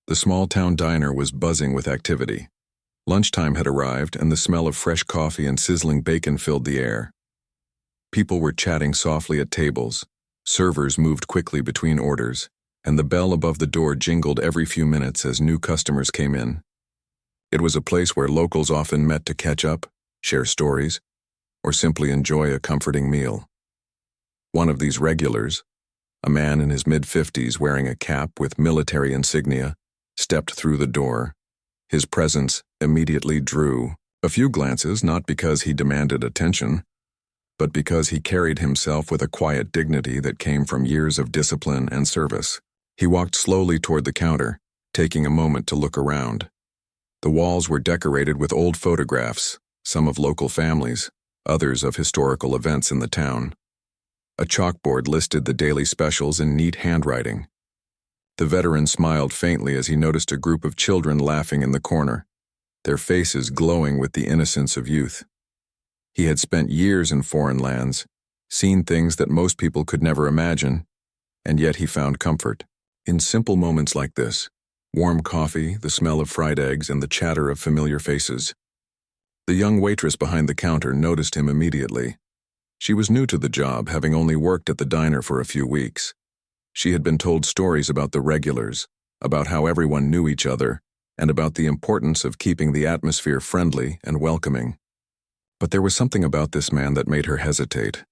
The small-town diner was buzzing with activity. Lunchtime had arrived, and the smell of fresh coffee and sizzling bacon filled the air. People were chatting softly at tables, servers moved quickly between orders, and the bell above the door jingled every few minutes as new customers came in. It was a place where locals often met to catch up, share stories, or simply enjoy a comforting meal. One of these regulars, a man in his mid-50s wearing a cap with military insignia, stepped through the door. His presence immediately drew a few glances, not because he demanded attention, but because he carried himself with a quiet dignity that came from years of discipline and service. He walked slowly toward the counter, taking a moment to look around. The walls were decorated with old photographs, some of local families, others of historical events in the town. A chalkboard listed the daily specials in neat handwriting. The veteran smiled faintly as he noticed a group of children laughing in the corner, their faces glowing with the innocence of youth. He had spent years in foreign lands, seen things that most people could never imagine, and yet he found comfort in simple moments like this: warm coffee, the smell of fried eggs, and the chatter of familiar faces. The young waitress behind the counter noticed him immediately. She was new to the job, having only worked at the diner for a few weeks. She had been told stories about the regulars, about how everyone knew each other, and about the importance of keeping the atmosphere friendly and welcoming. But there was something about this man that made her hesitate.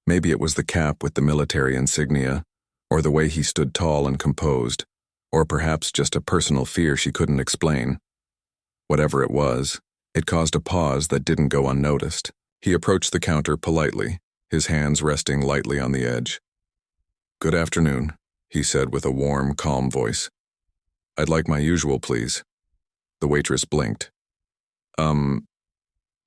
Maybe it was the cap with the military insignia, or the way he stood tall and composed, or perhaps just a personal fear she couldn't explain. Whatever it was, it caused a pause that didn't go unnoticed. He approached the counter politely, his hands resting lightly on the edge. "Good afternoon," he said with a warm, calm voice. "I'd like my usual, please." The waitress blinked.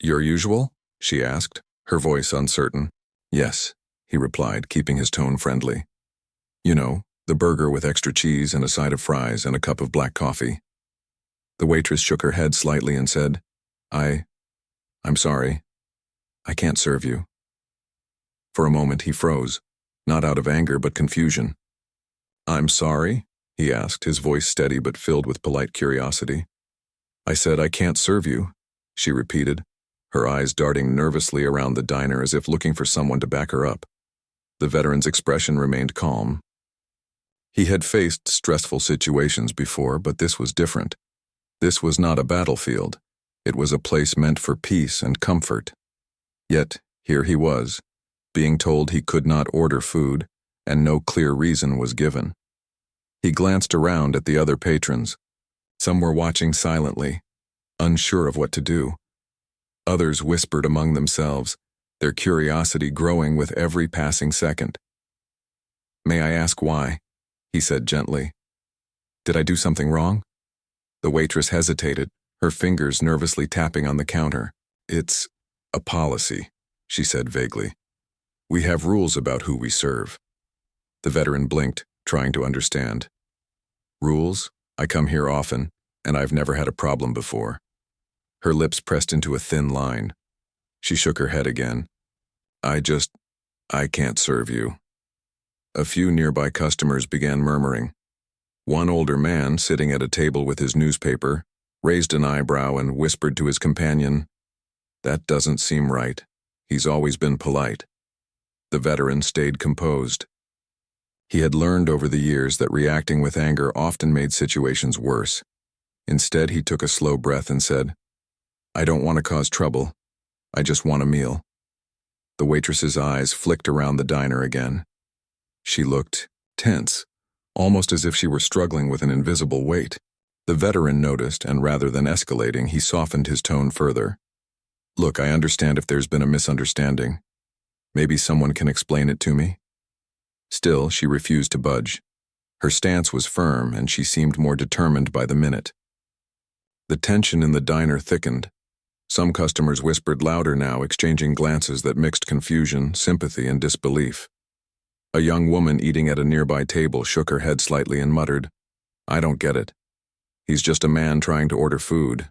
Your usual?" she asked, her voice uncertain. "Yes," he replied, keeping his tone friendly. "You know, the burger with extra cheese and a side of fries and a cup of black coffee." The waitress shook her head slightly and said, I'm sorry. I can't serve you." For a moment he froze, not out of anger but confusion. "I'm sorry?" he asked, his voice steady but filled with polite curiosity. "I said I can't serve you," she repeated, her eyes darting nervously around the diner as if looking for someone to back her up. The veteran's expression remained calm. He had faced stressful situations before, but this was different. This was not a battlefield. It was a place meant for peace and comfort. Yet, here he was, being told he could not order food, and no clear reason was given. He glanced around at the other patrons. Some were watching silently, unsure of what to do. Others whispered among themselves, their curiosity growing with every passing second. "May I ask why?" he said gently. "Did I do something wrong?" The waitress hesitated, her fingers nervously tapping on the counter. "It's a policy," she said vaguely. "We have rules about who we serve." The veteran blinked, trying to understand. "Rules? I come here often, and I've never had a problem before." Her lips pressed into a thin line. She shook her head again. I can't serve you." A few nearby customers began murmuring. One older man, sitting at a table with his newspaper, raised an eyebrow and whispered to his companion, "That doesn't seem right. He's always been polite." The veteran stayed composed. He had learned over the years that reacting with anger often made situations worse. Instead, he took a slow breath and said, "I don't want to cause trouble. I just want a meal." The waitress's eyes flicked around the diner again. She looked tense, almost as if she were struggling with an invisible weight. The veteran noticed, and rather than escalating, he softened his tone further. "Look, I understand if there's been a misunderstanding. Maybe someone can explain it to me." Still, she refused to budge. Her stance was firm, and she seemed more determined by the minute. The tension in the diner thickened. Some customers whispered louder now, exchanging glances that mixed confusion, sympathy, and disbelief. A young woman eating at a nearby table shook her head slightly and muttered, "I don't get it. He's just a man trying to order food."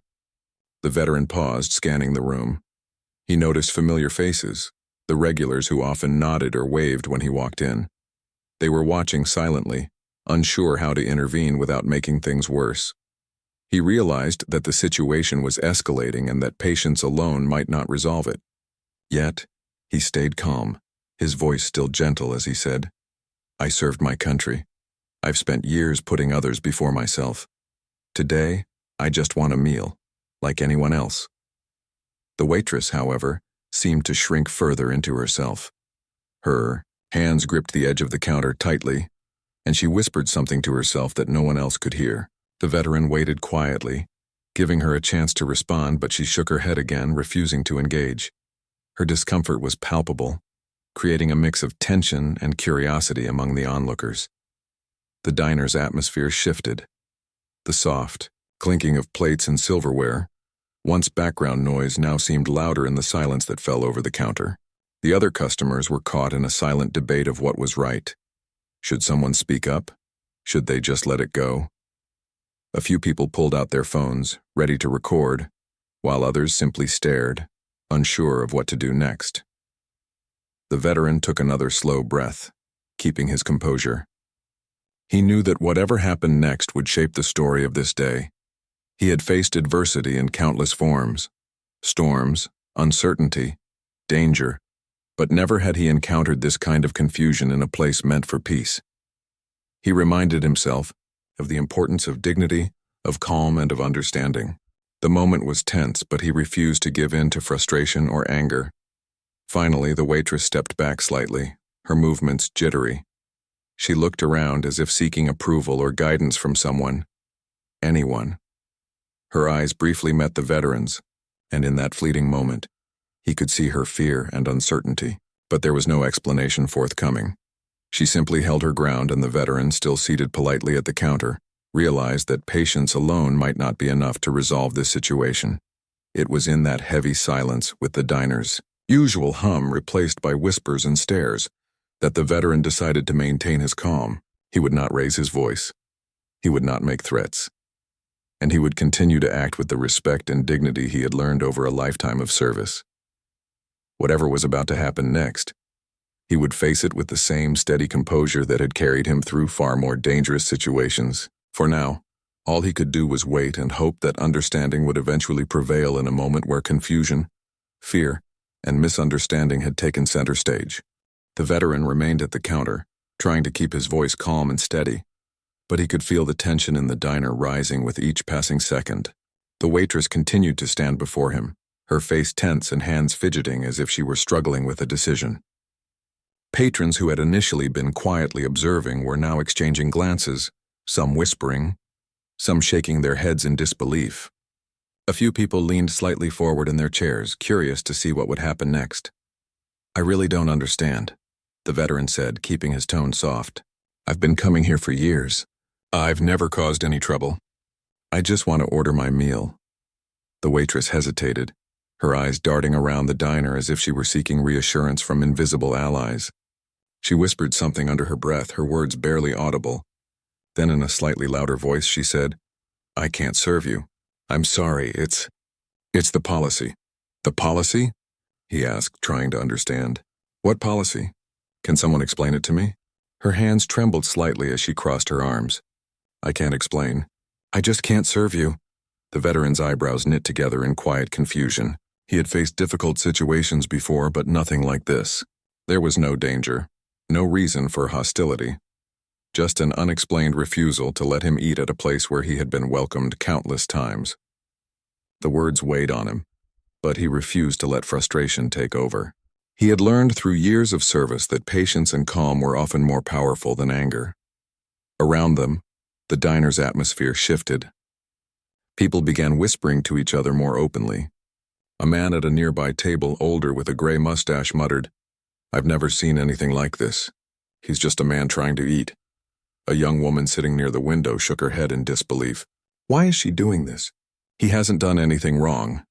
The veteran paused, scanning the room. He noticed familiar faces, the regulars who often nodded or waved when he walked in. They were watching silently, unsure how to intervene without making things worse. He realized that the situation was escalating and that patience alone might not resolve it. Yet, he stayed calm, his voice still gentle as he said, "I served my country. I've spent years putting others before myself. Today, I just want a meal, like anyone else." The waitress, however, seemed to shrink further into herself. Her hands gripped the edge of the counter tightly, and she whispered something to herself that no one else could hear. The veteran waited quietly, giving her a chance to respond, but she shook her head again, refusing to engage. Her discomfort was palpable, creating a mix of tension and curiosity among the onlookers. The diner's atmosphere shifted. The soft, clinking of plates and silverware, once background noise, now seemed louder in the silence that fell over the counter. The other customers were caught in a silent debate of what was right. Should someone speak up? Should they just let it go? A few people pulled out their phones, ready to record, while others simply stared, unsure of what to do next. The veteran took another slow breath, keeping his composure. He knew that whatever happened next would shape the story of this day. He had faced adversity in countless forms, storms, uncertainty, danger, but never had he encountered this kind of confusion in a place meant for peace. He reminded himself of the importance of dignity, of calm, and of understanding. The moment was tense, but he refused to give in to frustration or anger. Finally, the waitress stepped back slightly, her movements jittery. She looked around as if seeking approval or guidance from someone, anyone. Her eyes briefly met the veteran's, and in that fleeting moment, he could see her fear and uncertainty, but there was no explanation forthcoming. She simply held her ground, and the veteran, still seated politely at the counter, realized that patience alone might not be enough to resolve this situation. It was in that heavy silence, with the diner's usual hum replaced by whispers and stares, that the veteran decided to maintain his calm. He would not raise his voice. He would not make threats. And he would continue to act with the respect and dignity he had learned over a lifetime of service. Whatever was about to happen next, he would face it with the same steady composure that had carried him through far more dangerous situations. For now, all he could do was wait and hope that understanding would eventually prevail in a moment where confusion, fear, and misunderstanding had taken center stage. The veteran remained at the counter, trying to keep his voice calm and steady, but he could feel the tension in the diner rising with each passing second. The waitress continued to stand before him, her face tense and hands fidgeting as if she were struggling with a decision. Patrons who had initially been quietly observing were now exchanging glances, some whispering, some shaking their heads in disbelief. A few people leaned slightly forward in their chairs, curious to see what would happen next. "I really don't understand," the veteran said, keeping his tone soft. "I've been coming here for years. I've never caused any trouble. I just want to order my meal." The waitress hesitated, her eyes darting around the diner as if she were seeking reassurance from invisible allies. She whispered something under her breath, her words barely audible. Then in a slightly louder voice she said, "I can't serve you. I'm sorry, it's the policy." "The policy?" he asked, trying to understand. "What policy? Can someone explain it to me?" Her hands trembled slightly as she crossed her arms. "I can't explain. I just can't serve you." The veteran's eyebrows knit together in quiet confusion. He had faced difficult situations before, but nothing like this. There was no danger, no reason for hostility. Just an unexplained refusal to let him eat at a place where he had been welcomed countless times. The words weighed on him, but he refused to let frustration take over. He had learned through years of service that patience and calm were often more powerful than anger. Around them, the diner's atmosphere shifted. People began whispering to each other more openly. A man at a nearby table, older with a gray mustache, muttered, "I've never seen anything like this. He's just a man trying to eat." A young woman sitting near the window shook her head in disbelief. "Why is she doing this? He hasn't done anything wrong."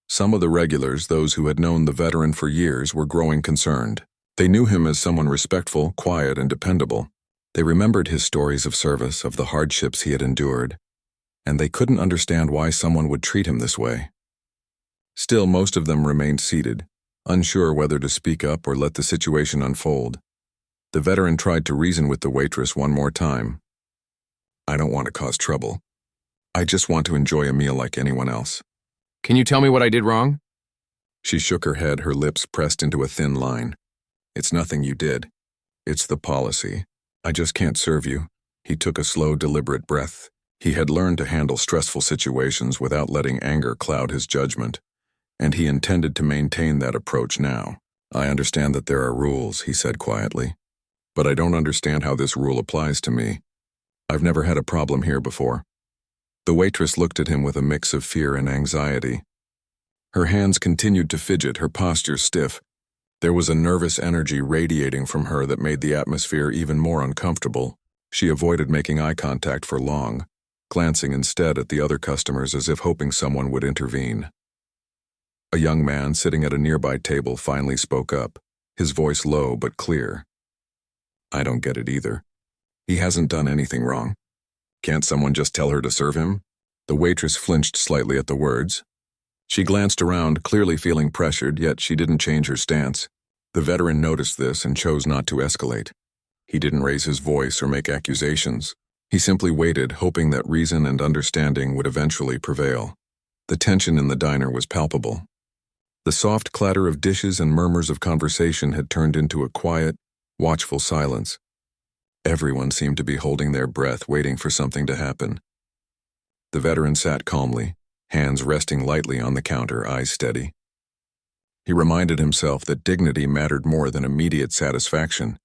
Some of the regulars, those who had known the veteran for years, were growing concerned. They knew him as someone respectful, quiet, and dependable. They remembered his stories of service, of the hardships he had endured, and they couldn't understand why someone would treat him this way. Still, most of them remained seated, unsure whether to speak up or let the situation unfold. The veteran tried to reason with the waitress one more time, I don't want to cause trouble. I just want to enjoy a meal like anyone else. Can you tell me what I did wrong? She shook her head, her lips pressed into a thin line. It's nothing you did. It's the policy. I just can't serve you. He took a slow, deliberate breath. He had learned to handle stressful situations without letting anger cloud his judgment, and he intended to maintain that approach now. I understand that there are rules, he said quietly, but I don't understand how this rule applies to me. I've never had a problem here before. The waitress looked at him with a mix of fear and anxiety. Her hands continued to fidget, her posture stiff. There was a nervous energy radiating from her that made the atmosphere even more uncomfortable. She avoided making eye contact for long, glancing instead at the other customers as if hoping someone would intervene. A young man sitting at a nearby table finally spoke up, his voice low but clear. I don't get it either. He hasn't done anything wrong. Can't someone just tell her to serve him? The waitress flinched slightly at the words. She glanced around, clearly feeling pressured, yet she didn't change her stance. The veteran noticed this and chose not to escalate. He didn't raise his voice or make accusations. He simply waited, hoping that reason and understanding would eventually prevail. The tension in the diner was palpable. The soft clatter of dishes and murmurs of conversation had turned into a quiet, watchful silence. Everyone seemed to be holding their breath, waiting for something to happen. The veteran sat calmly, hands resting lightly on the counter, eyes steady. He reminded himself that dignity mattered more than immediate satisfaction.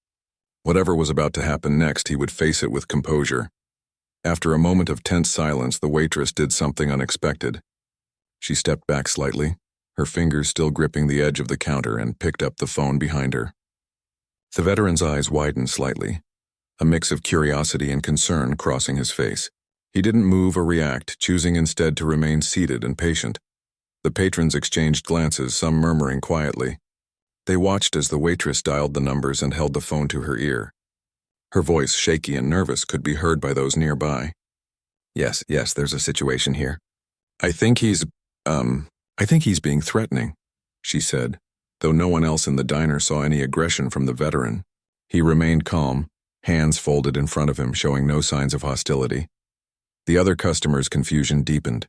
Whatever was about to happen next, he would face it with composure. After a moment of tense silence, the waitress did something unexpected. She stepped back slightly, her fingers still gripping the edge of the counter, and picked up the phone behind her. The veteran's eyes widened slightly, a mix of curiosity and concern crossing his face. He didn't move or react, choosing instead to remain seated and patient. The patrons exchanged glances, some murmuring quietly. They watched as the waitress dialed the numbers and held the phone to her ear. Her voice, shaky and nervous, could be heard by those nearby. Yes, there's a situation here. I think he's being threatening, she said, though no one else in the diner saw any aggression from the veteran. He remained calm, hands folded in front of him, showing no signs of hostility. The other customers' confusion deepened.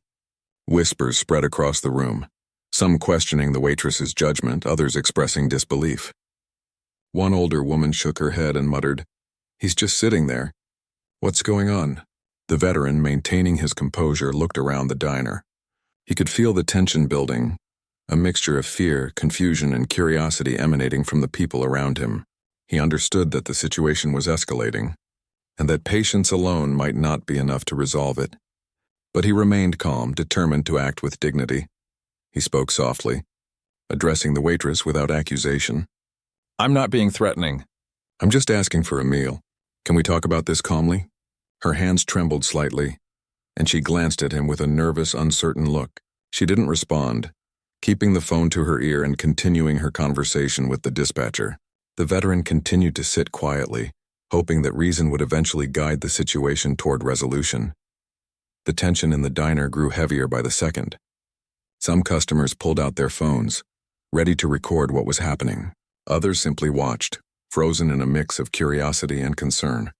Whispers spread across the room, some questioning the waitress's judgment, others expressing disbelief. One older woman shook her head and muttered, "He's just sitting there. What's going on?" The veteran, maintaining his composure, looked around the diner. He could feel the tension building, a mixture of fear, confusion, and curiosity emanating from the people around him. He understood that the situation was escalating, and that patience alone might not be enough to resolve it. But he remained calm, determined to act with dignity. He spoke softly, addressing the waitress without accusation. "I'm not being threatening. I'm just asking for a meal. Can we talk about this calmly?" Her hands trembled slightly, and she glanced at him with a nervous, uncertain look. She didn't respond, keeping the phone to her ear and continuing her conversation with the dispatcher. The veteran continued to sit quietly, hoping that reason would eventually guide the situation toward resolution. The tension in the diner grew heavier by the second. Some customers pulled out their phones, ready to record what was happening. Others simply watched, frozen in a mix of curiosity and concern.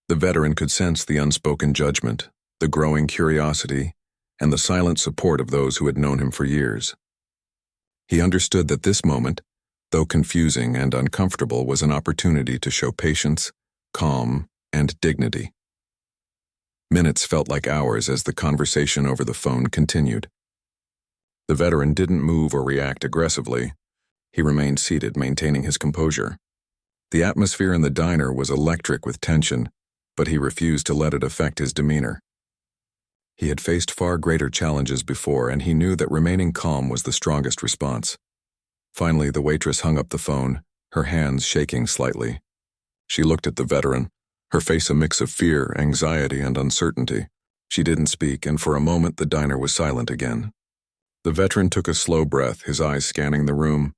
The veteran could sense the unspoken judgment, the growing curiosity, and the silent support of those who had known him for years. He understood that this moment, though confusing and uncomfortable, was an opportunity to show patience, calm, and dignity. Minutes felt like hours as the conversation over the phone continued. The veteran didn't move or react aggressively. He remained seated, maintaining his composure. The atmosphere in the diner was electric with tension, but he refused to let it affect his demeanor. He had faced far greater challenges before, and he knew that remaining calm was the strongest response. Finally, the waitress hung up the phone, her hands shaking slightly. She looked at the veteran, her face a mix of fear, anxiety, and uncertainty. She didn't speak, and for a moment the diner was silent again. The veteran took a slow breath, his eyes scanning the room.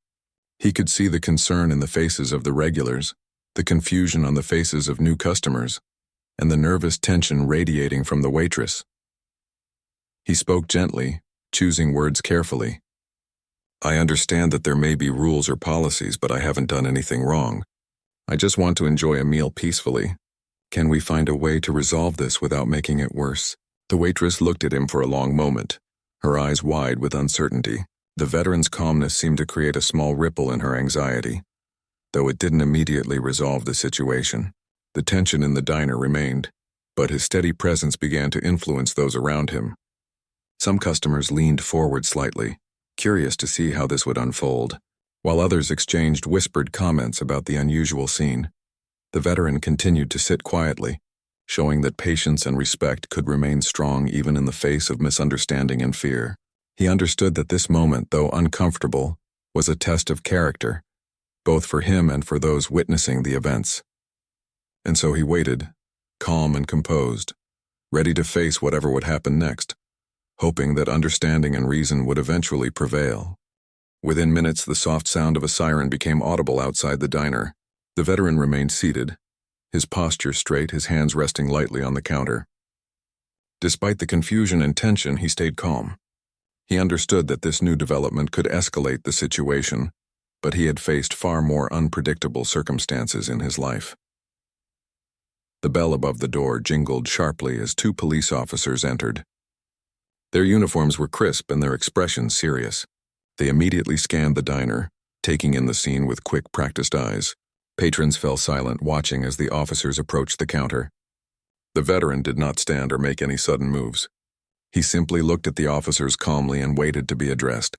He could see the concern in the faces of the regulars, the confusion on the faces of new customers, and the nervous tension radiating from the waitress. He spoke gently, choosing words carefully. "I understand that there may be rules or policies, but I haven't done anything wrong. I just want to enjoy a meal peacefully. Can we find a way to resolve this without making it worse? The waitress looked at him for a long moment, her eyes wide with uncertainty. The veteran's calmness seemed to create a small ripple in her anxiety, though it didn't immediately resolve the situation. The tension in the diner remained, but his steady presence began to influence those around him. Some customers leaned forward slightly, curious to see how this would unfold, while others exchanged whispered comments about the unusual scene. The veteran continued to sit quietly, showing that patience and respect could remain strong even in the face of misunderstanding and fear. He understood that this moment, though uncomfortable, was a test of character, both for him and for those witnessing the events. And so he waited, calm and composed, ready to face whatever would happen next, hoping that understanding and reason would eventually prevail. Within minutes, the soft sound of a siren became audible outside the diner. The veteran remained seated, his posture straight, his hands resting lightly on the counter. Despite the confusion and tension, he stayed calm. He understood that this new development could escalate the situation, but he had faced far more unpredictable circumstances in his life. The bell above the door jingled sharply as 2 police officers entered. Their uniforms were crisp and their expressions serious. They immediately scanned the diner, taking in the scene with quick, practiced eyes. Patrons fell silent, watching as the officers approached the counter. The veteran did not stand or make any sudden moves. He simply looked at the officers calmly and waited to be addressed.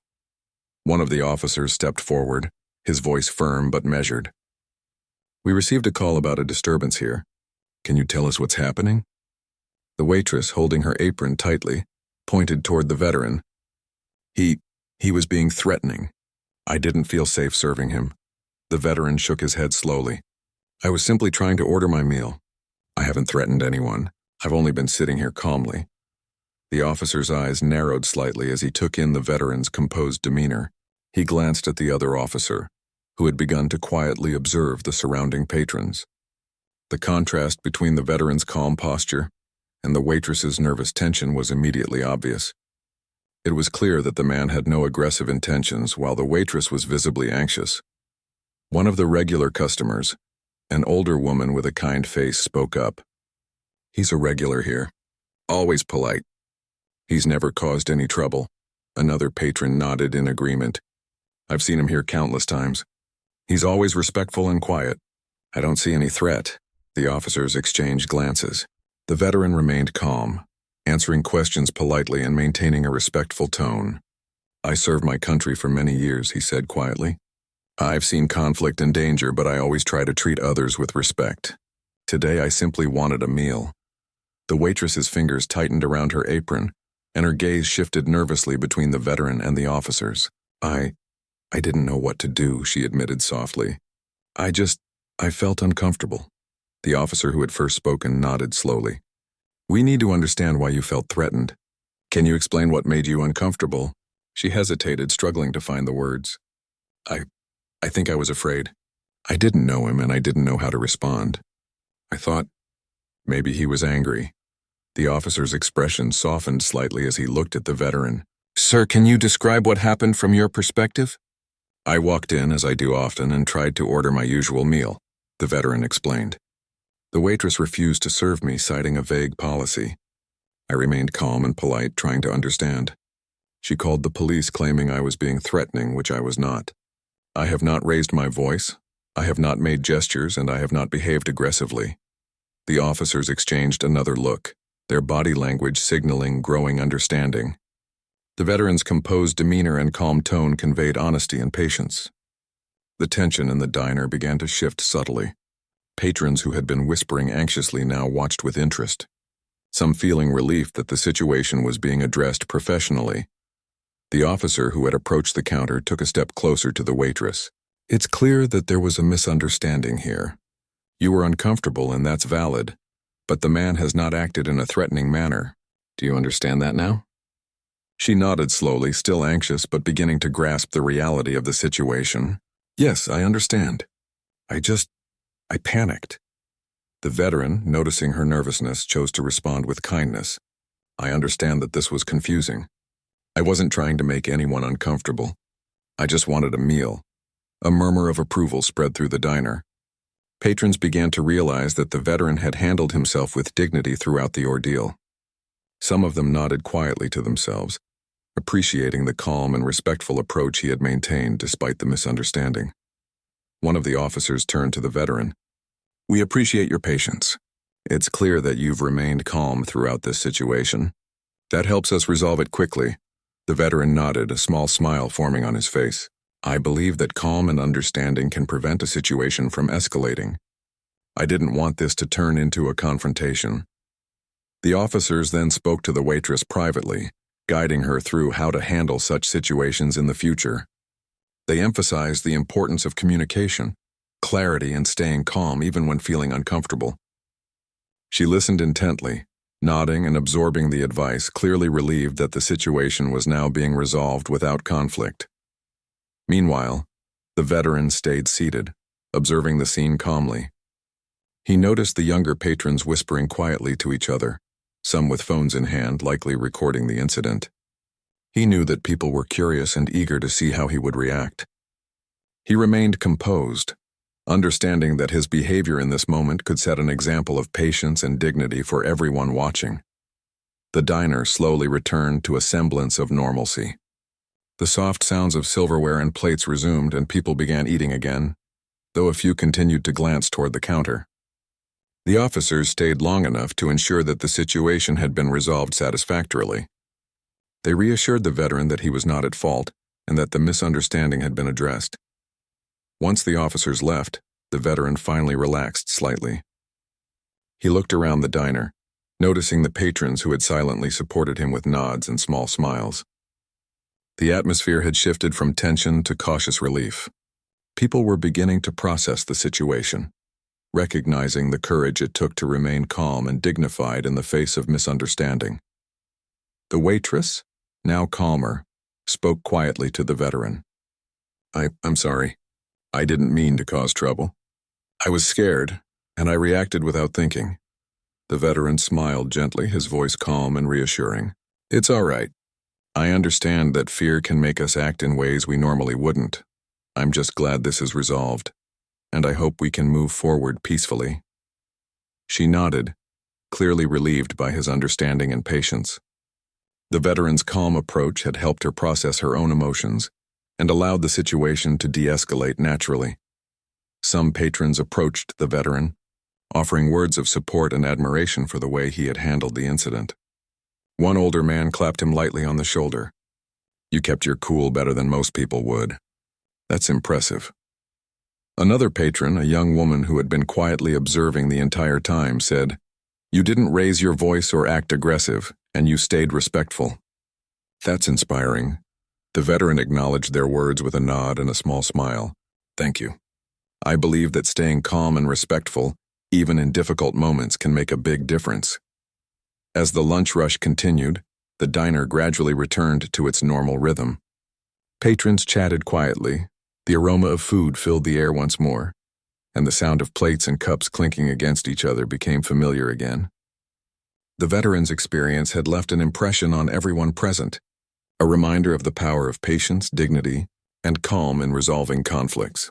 One of the officers stepped forward, his voice firm but measured. "We received a call about a disturbance here. Can you tell us what's happening?" The waitress, holding her apron tightly, pointed toward the veteran. He was being threatening. I didn't feel safe serving him." The veteran shook his head slowly. "I was simply trying to order my meal. I haven't threatened anyone. I've only been sitting here calmly." The officer's eyes narrowed slightly as he took in the veteran's composed demeanor. He glanced at the other officer, who had begun to quietly observe the surrounding patrons. The contrast between the veteran's calm posture and the waitress's nervous tension was immediately obvious. It was clear that the man had no aggressive intentions, while the waitress was visibly anxious. One of the regular customers, an older woman with a kind face, spoke up. "He's a regular here. Always polite. He's never caused any trouble." Another patron nodded in agreement. "I've seen him here countless times. He's always respectful and quiet. I don't see any threat." The officers exchanged glances. The veteran remained calm, answering questions politely and maintaining a respectful tone. "I served my country for many years," he said quietly. "I've seen conflict and danger, but I always try to treat others with respect. Today I simply wanted a meal." The waitress's fingers tightened around her apron, and her gaze shifted nervously between the veteran and the officers. I didn't know what to do," she admitted softly. I felt uncomfortable." The officer who had first spoken nodded slowly. "We need to understand why you felt threatened. Can you explain what made you uncomfortable?" She hesitated, struggling to find the words. I think I was afraid. I didn't know him and I didn't know how to respond. I thought maybe he was angry." The officer's expression softened slightly as he looked at the veteran. "Sir, can you describe what happened from your perspective?" "I walked in, as I do often, and tried to order my usual meal," the veteran explained. "The waitress refused to serve me, citing a vague policy. I remained calm and polite, trying to understand. She called the police, claiming I was being threatening, which I was not. I have not raised my voice, I have not made gestures, and I have not behaved aggressively." The officers exchanged another look, their body language signaling growing understanding. The veteran's composed demeanor and calm tone conveyed honesty and patience. The tension in the diner began to shift subtly. Patrons who had been whispering anxiously now watched with interest, some feeling relief that the situation was being addressed professionally. The officer who had approached the counter took a step closer to the waitress. "It's clear that there was a misunderstanding here. You were uncomfortable, and that's valid, but the man has not acted in a threatening manner. Do you understand that now?" She nodded slowly, still anxious but beginning to grasp the reality of the situation. "Yes, I understand. I panicked." The veteran, noticing her nervousness, chose to respond with kindness. "I understand that this was confusing. I wasn't trying to make anyone uncomfortable. I just wanted a meal." A murmur of approval spread through the diner. Patrons began to realize that the veteran had handled himself with dignity throughout the ordeal. Some of them nodded quietly to themselves, appreciating the calm and respectful approach he had maintained despite the misunderstanding. One of the officers turned to the veteran. "We appreciate your patience. It's clear that you've remained calm throughout this situation. That helps us resolve it quickly." The veteran nodded, a small smile forming on his face. "I believe that calm and understanding can prevent a situation from escalating. I didn't want this to turn into a confrontation." The officers then spoke to the waitress privately, guiding her through how to handle such situations in the future. They emphasized the importance of communication, clarity, and staying calm even when feeling uncomfortable. She listened intently, nodding and absorbing the advice, clearly relieved that the situation was now being resolved without conflict. Meanwhile, the veteran stayed seated, observing the scene calmly. He noticed the younger patrons whispering quietly to each other, some with phones in hand, likely recording the incident. He knew that people were curious and eager to see how he would react. He remained composed, understanding that his behavior in this moment could set an example of patience and dignity for everyone watching. The diner slowly returned to a semblance of normalcy. The soft sounds of silverware and plates resumed, and people began eating again, though a few continued to glance toward the counter. The officers stayed long enough to ensure that the situation had been resolved satisfactorily. They reassured the veteran that he was not at fault and that the misunderstanding had been addressed. Once the officers left, the veteran finally relaxed slightly. He looked around the diner, noticing the patrons who had silently supported him with nods and small smiles. The atmosphere had shifted from tension to cautious relief. People were beginning to process the situation, recognizing the courage it took to remain calm and dignified in the face of misunderstanding. The waitress, now calmer, spoke quietly to the veteran. I'm sorry. I didn't mean to cause trouble. I was scared, and I reacted without thinking." The veteran smiled gently, his voice calm and reassuring. "It's all right. I understand that fear can make us act in ways we normally wouldn't. I'm just glad this is resolved, and I hope we can move forward peacefully." She nodded, clearly relieved by his understanding and patience. The veteran's calm approach had helped her process her own emotions and allowed the situation to de-escalate naturally. Some patrons approached the veteran, offering words of support and admiration for the way he had handled the incident. One older man clapped him lightly on the shoulder. "You kept your cool better than most people would. That's impressive." Another patron, a young woman who had been quietly observing the entire time, said, "You didn't raise your voice or act aggressive, and you stayed respectful." "That's inspiring." The veteran acknowledged their words with a nod and a small smile. "Thank you. I believe that staying calm and respectful, even in difficult moments, can make a big difference." As the lunch rush continued, the diner gradually returned to its normal rhythm. Patrons chatted quietly, the aroma of food filled the air once more, and the sound of plates and cups clinking against each other became familiar again. The veteran's experience had left an impression on everyone present, a reminder of the power of patience, dignity, and calm in resolving conflicts.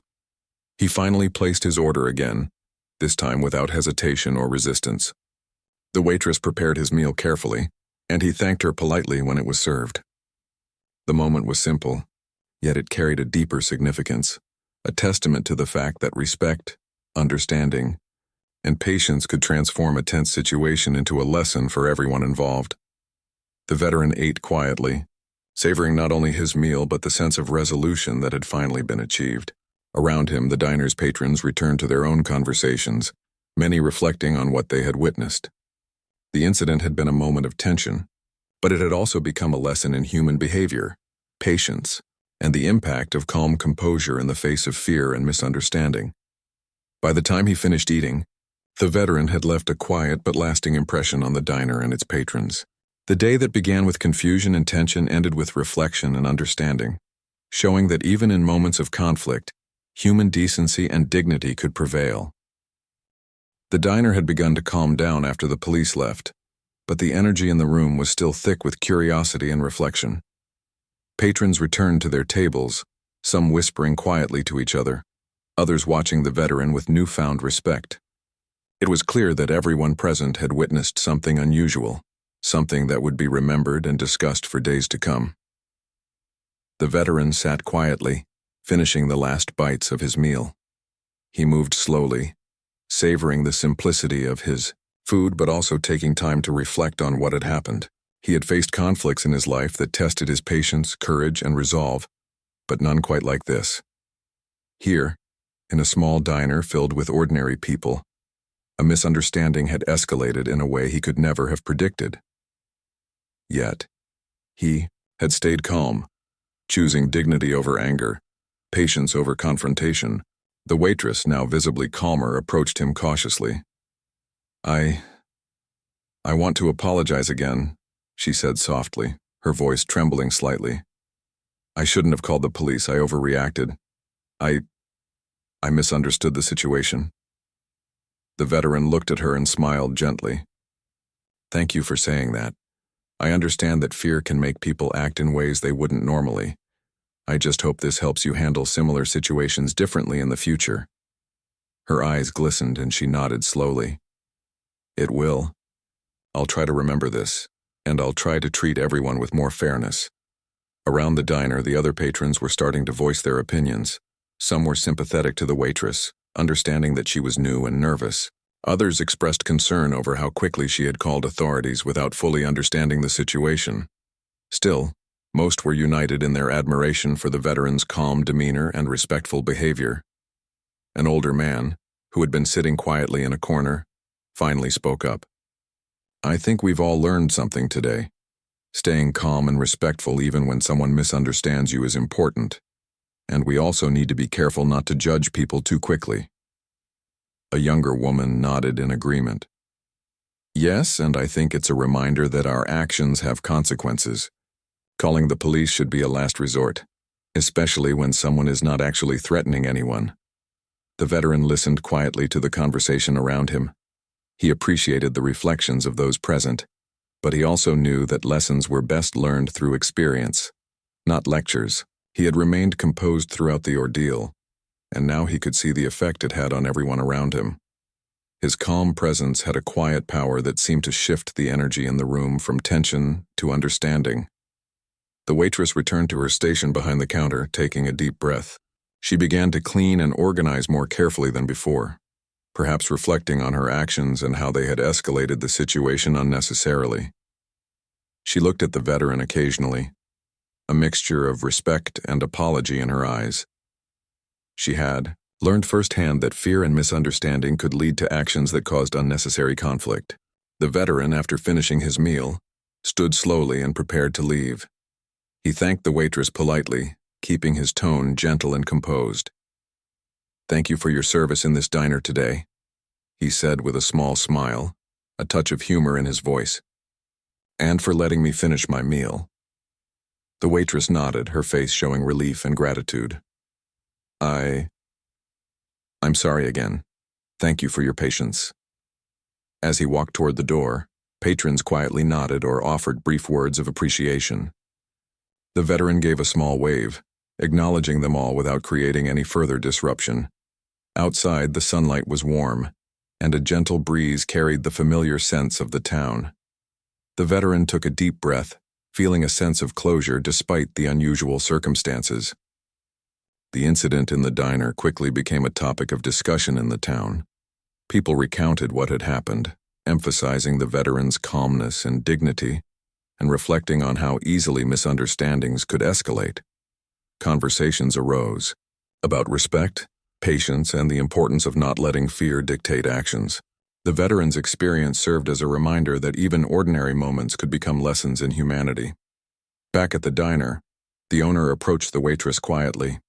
He finally placed his order again, this time without hesitation or resistance. The waitress prepared his meal carefully, and he thanked her politely when it was served. The moment was simple, yet it carried a deeper significance, a testament to the fact that respect, understanding, and patience could transform a tense situation into a lesson for everyone involved. The veteran ate quietly, savoring not only his meal but the sense of resolution that had finally been achieved. Around him, the diner's patrons returned to their own conversations, many reflecting on what they had witnessed. The incident had been a moment of tension, but it had also become a lesson in human behavior, patience, and the impact of calm composure in the face of fear and misunderstanding. By the time he finished eating, the veteran had left a quiet but lasting impression on the diner and its patrons. The day that began with confusion and tension ended with reflection and understanding, showing that even in moments of conflict, human decency and dignity could prevail. The diner had begun to calm down after the police left, but the energy in the room was still thick with curiosity and reflection. Patrons returned to their tables, some whispering quietly to each other, others watching the veteran with newfound respect. It was clear that everyone present had witnessed something unusual, something that would be remembered and discussed for days to come. The veteran sat quietly, finishing the last bites of his meal. He moved slowly, savoring the simplicity of his food but also taking time to reflect on what had happened. He had faced conflicts in his life that tested his patience, courage, and resolve, but none quite like this. Here, in a small diner filled with ordinary people, a misunderstanding had escalated in a way he could never have predicted. Yet, he had stayed calm, choosing dignity over anger, patience over confrontation. The waitress, now visibly calmer, approached him cautiously. I want to apologize again, she said softly, her voice trembling slightly. I shouldn't have called the police. I overreacted. I misunderstood the situation. The veteran looked at her and smiled gently. Thank you for saying that. I understand that fear can make people act in ways they wouldn't normally. I just hope this helps you handle similar situations differently in the future. Her eyes glistened and she nodded slowly. It will. I'll try to remember this, and I'll try to treat everyone with more fairness. Around the diner, the other patrons were starting to voice their opinions. Some were sympathetic to the waitress, understanding that she was new and nervous. Others expressed concern over how quickly she had called authorities without fully understanding the situation. Still, most were united in their admiration for the veteran's calm demeanor and respectful behavior. An older man, who had been sitting quietly in a corner, finally spoke up. I think we've all learned something today. Staying calm and respectful even when someone misunderstands you is important. And we also need to be careful not to judge people too quickly. A younger woman nodded in agreement. Yes, and I think it's a reminder that our actions have consequences. Calling the police should be a last resort, especially when someone is not actually threatening anyone. The veteran listened quietly to the conversation around him. He appreciated the reflections of those present, but he also knew that lessons were best learned through experience, not lectures. He had remained composed throughout the ordeal, and now he could see the effect it had on everyone around him. His calm presence had a quiet power that seemed to shift the energy in the room from tension to understanding. The waitress returned to her station behind the counter, taking a deep breath. She began to clean and organize more carefully than before, perhaps reflecting on her actions and how they had escalated the situation unnecessarily. She looked at the veteran occasionally, a mixture of respect and apology in her eyes. She had learned firsthand that fear and misunderstanding could lead to actions that caused unnecessary conflict. The veteran, after finishing his meal, stood slowly and prepared to leave. He thanked the waitress politely, keeping his tone gentle and composed. Thank you for your service in this diner today, he said with a small smile, a touch of humor in his voice. And for letting me finish my meal. The waitress nodded, her face showing relief and gratitude. I'm sorry again. Thank you for your patience. As he walked toward the door, patrons quietly nodded or offered brief words of appreciation. The veteran gave a small wave, acknowledging them all without creating any further disruption. Outside, the sunlight was warm, and a gentle breeze carried the familiar sense of the town. The veteran took a deep breath, feeling a sense of closure despite the unusual circumstances. The incident in the diner quickly became a topic of discussion in the town. People recounted what had happened, emphasizing the veteran's calmness and dignity, and reflecting on how easily misunderstandings could escalate. Conversations arose about respect, patience, and the importance of not letting fear dictate actions. The veteran's experience served as a reminder that even ordinary moments could become lessons in humanity. Back at the diner, the owner approached the waitress quietly.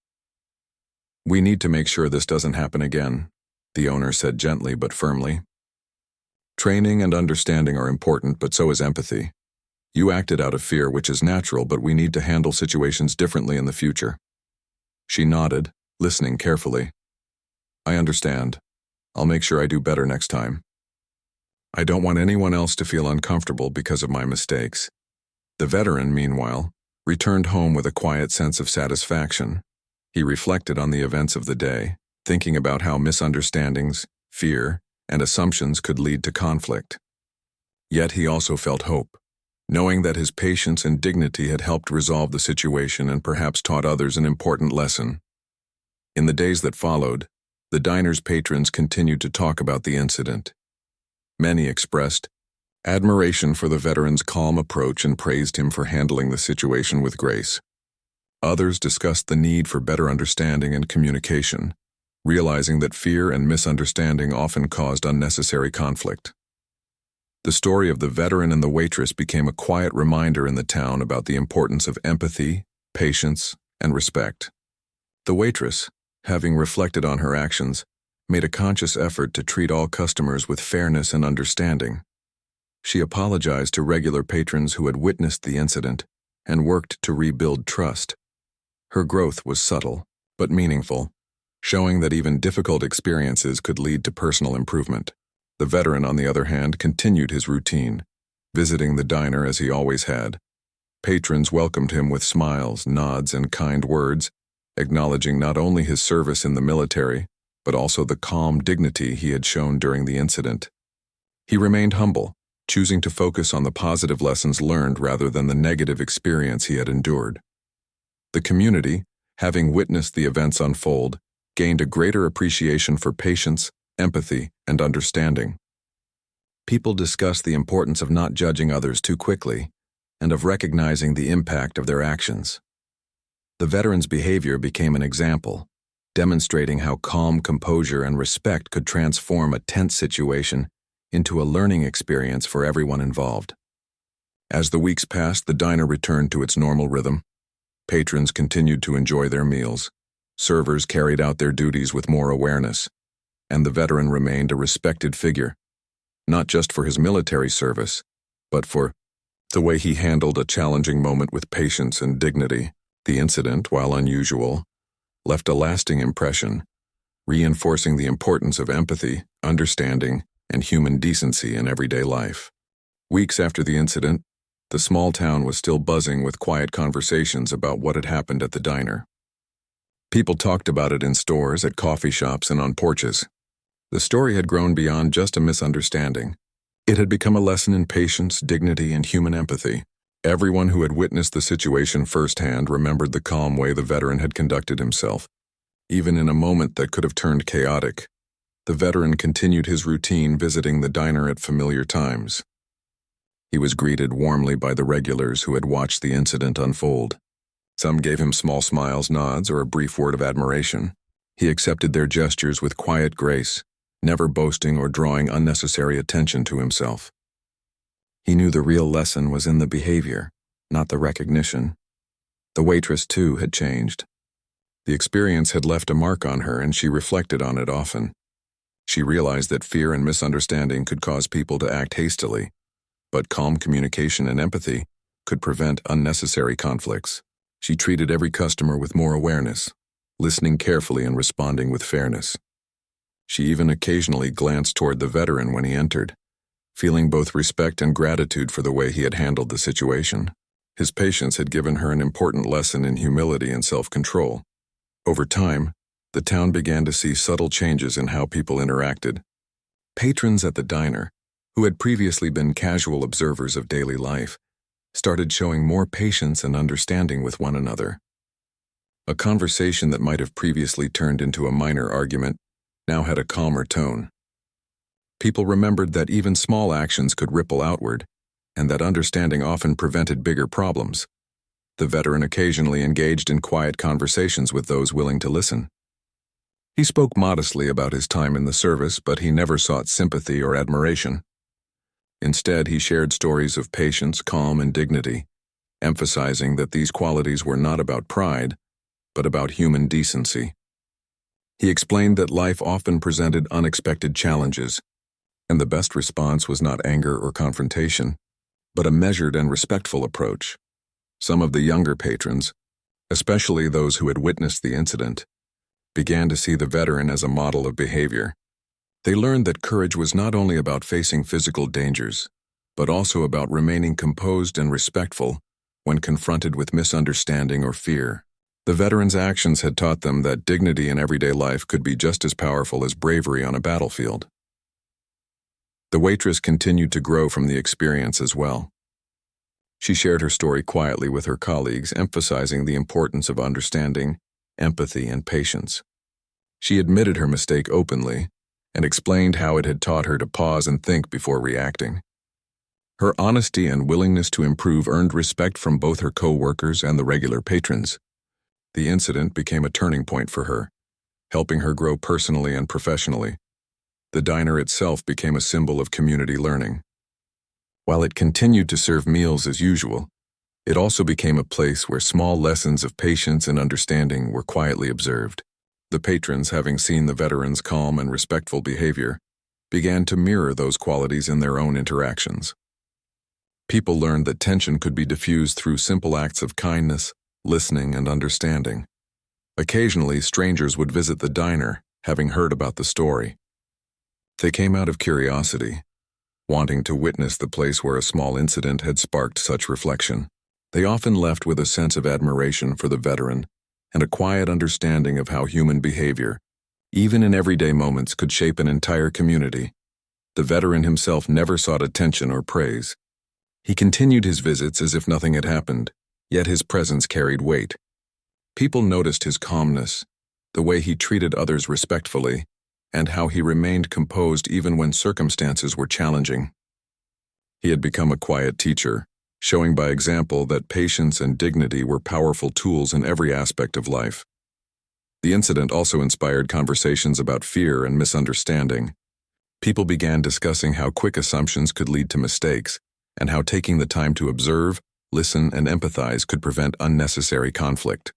We need to make sure this doesn't happen again, the owner said gently but firmly. Training and understanding are important, but so is empathy. You acted out of fear, which is natural, but we need to handle situations differently in the future. She nodded, listening carefully. I understand. I'll make sure I do better next time. I don't want anyone else to feel uncomfortable because of my mistakes. The veteran, meanwhile, returned home with a quiet sense of satisfaction. He reflected on the events of the day, thinking about how misunderstandings, fear, and assumptions could lead to conflict. Yet he also felt hope, knowing that his patience and dignity had helped resolve the situation and perhaps taught others an important lesson. In the days that followed, the diner's patrons continued to talk about the incident. Many expressed admiration for the veteran's calm approach and praised him for handling the situation with grace. Others discussed the need for better understanding and communication, realizing that fear and misunderstanding often caused unnecessary conflict. The story of the veteran and the waitress became a quiet reminder in the town about the importance of empathy, patience, and respect. The waitress, having reflected on her actions, made a conscious effort to treat all customers with fairness and understanding. She apologized to regular patrons who had witnessed the incident and worked to rebuild trust. Her growth was subtle, but meaningful, showing that even difficult experiences could lead to personal improvement. The veteran, on the other hand, continued his routine, visiting the diner as he always had. Patrons welcomed him with smiles, nods, and kind words, acknowledging not only his service in the military, but also the calm dignity he had shown during the incident. He remained humble, choosing to focus on the positive lessons learned rather than the negative experience he had endured. The community, having witnessed the events unfold, gained a greater appreciation for patience, empathy, and understanding. People discussed the importance of not judging others too quickly and of recognizing the impact of their actions. The veteran's behavior became an example, demonstrating how calm composure and respect could transform a tense situation into a learning experience for everyone involved. As the weeks passed, the diner returned to its normal rhythm. Patrons continued to enjoy their meals, servers carried out their duties with more awareness, and the veteran remained a respected figure, not just for his military service, but for the way he handled a challenging moment with patience and dignity. The incident, while unusual, left a lasting impression, reinforcing the importance of empathy, understanding, and human decency in everyday life. Weeks after the incident, the small town was still buzzing with quiet conversations about what had happened at the diner. People talked about it in stores, at coffee shops, and on porches. The story had grown beyond just a misunderstanding. It had become a lesson in patience, dignity, and human empathy. Everyone who had witnessed the situation firsthand remembered the calm way the veteran had conducted himself. Even in a moment that could have turned chaotic, the veteran continued his routine, visiting the diner at familiar times. He was greeted warmly by the regulars who had watched the incident unfold. Some gave him small smiles, nods, or a brief word of admiration. He accepted their gestures with quiet grace, never boasting or drawing unnecessary attention to himself. He knew the real lesson was in the behavior, not the recognition. The waitress, too, had changed. The experience had left a mark on her, and she reflected on it often. She realized that fear and misunderstanding could cause people to act hastily, but calm communication and empathy could prevent unnecessary conflicts. She treated every customer with more awareness, listening carefully and responding with fairness. She even occasionally glanced toward the veteran when he entered, feeling both respect and gratitude for the way he had handled the situation. His patience had given her an important lesson in humility and self-control. Over time, the town began to see subtle changes in how people interacted. Patrons at the diner, who had previously been casual observers of daily life, started showing more patience and understanding with one another. A conversation that might have previously turned into a minor argument now had a calmer tone. People remembered that even small actions could ripple outward, and that understanding often prevented bigger problems. The veteran occasionally engaged in quiet conversations with those willing to listen. He spoke modestly about his time in the service, but he never sought sympathy or admiration. Instead, he shared stories of patience, calm, and dignity, emphasizing that these qualities were not about pride, but about human decency. He explained that life often presented unexpected challenges, and the best response was not anger or confrontation, but a measured and respectful approach. Some of the younger patrons, especially those who had witnessed the incident, began to see the veteran as a model of behavior. They learned that courage was not only about facing physical dangers, but also about remaining composed and respectful when confronted with misunderstanding or fear. The veterans' actions had taught them that dignity in everyday life could be just as powerful as bravery on a battlefield. The waitress continued to grow from the experience as well. She shared her story quietly with her colleagues, emphasizing the importance of understanding, empathy, and patience. She admitted her mistake openly and explained how it had taught her to pause and think before reacting. Her honesty and willingness to improve earned respect from both her co-workers and the regular patrons. The incident became a turning point for her, helping her grow personally and professionally. The diner itself became a symbol of community learning. While it continued to serve meals as usual, it also became a place where small lessons of patience and understanding were quietly observed. The patrons, having seen the veterans' calm and respectful behavior, began to mirror those qualities in their own interactions. People learned that tension could be diffused through simple acts of kindness, listening, and understanding. Occasionally, strangers would visit the diner, having heard about the story. They came out of curiosity, wanting to witness the place where a small incident had sparked such reflection. They often left with a sense of admiration for the veteran and a quiet understanding of how human behavior, even in everyday moments, could shape an entire community. The veteran himself never sought attention or praise. He continued his visits as if nothing had happened, yet his presence carried weight. People noticed his calmness, the way he treated others respectfully, and how he remained composed even when circumstances were challenging. He had become a quiet teacher, showing by example that patience and dignity were powerful tools in every aspect of life. The incident also inspired conversations about fear and misunderstanding. People began discussing how quick assumptions could lead to mistakes, and how taking the time to observe, listen, and empathize could prevent unnecessary conflict.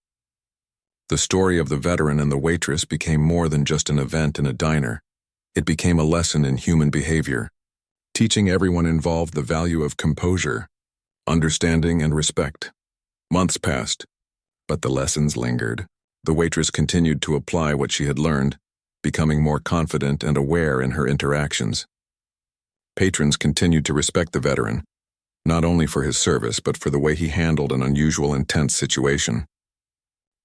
The story of the veteran and the waitress became more than just an event in a diner. It became a lesson in human behavior, teaching everyone involved the value of composure, understanding, and respect. Months passed, but the lessons lingered. The waitress continued to apply what she had learned, becoming more confident and aware in her interactions. Patrons continued to respect the veteran, not only for his service but for the way he handled an unusual and tense situation.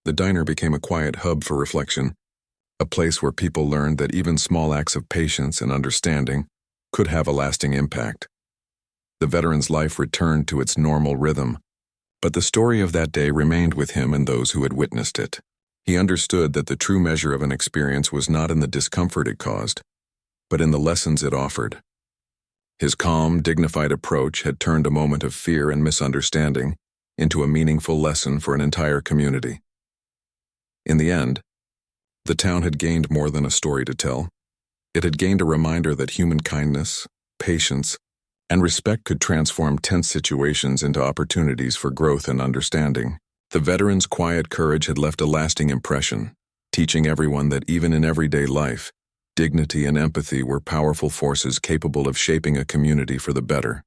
The diner became a quiet hub for reflection, a place where people learned that even small acts of patience and understanding could have a lasting impact. The veteran's life returned to its normal rhythm, but the story of that day remained with him and those who had witnessed it. He understood that the true measure of an experience was not in the discomfort it caused, but in the lessons it offered. His calm, dignified approach had turned a moment of fear and misunderstanding into a meaningful lesson for an entire community. In the end, the town had gained more than a story to tell. It had gained a reminder that human kindness, patience, and respect could transform tense situations into opportunities for growth and understanding. The veteran's quiet courage had left a lasting impression, teaching everyone that even in everyday life, dignity and empathy were powerful forces capable of shaping a community for the better.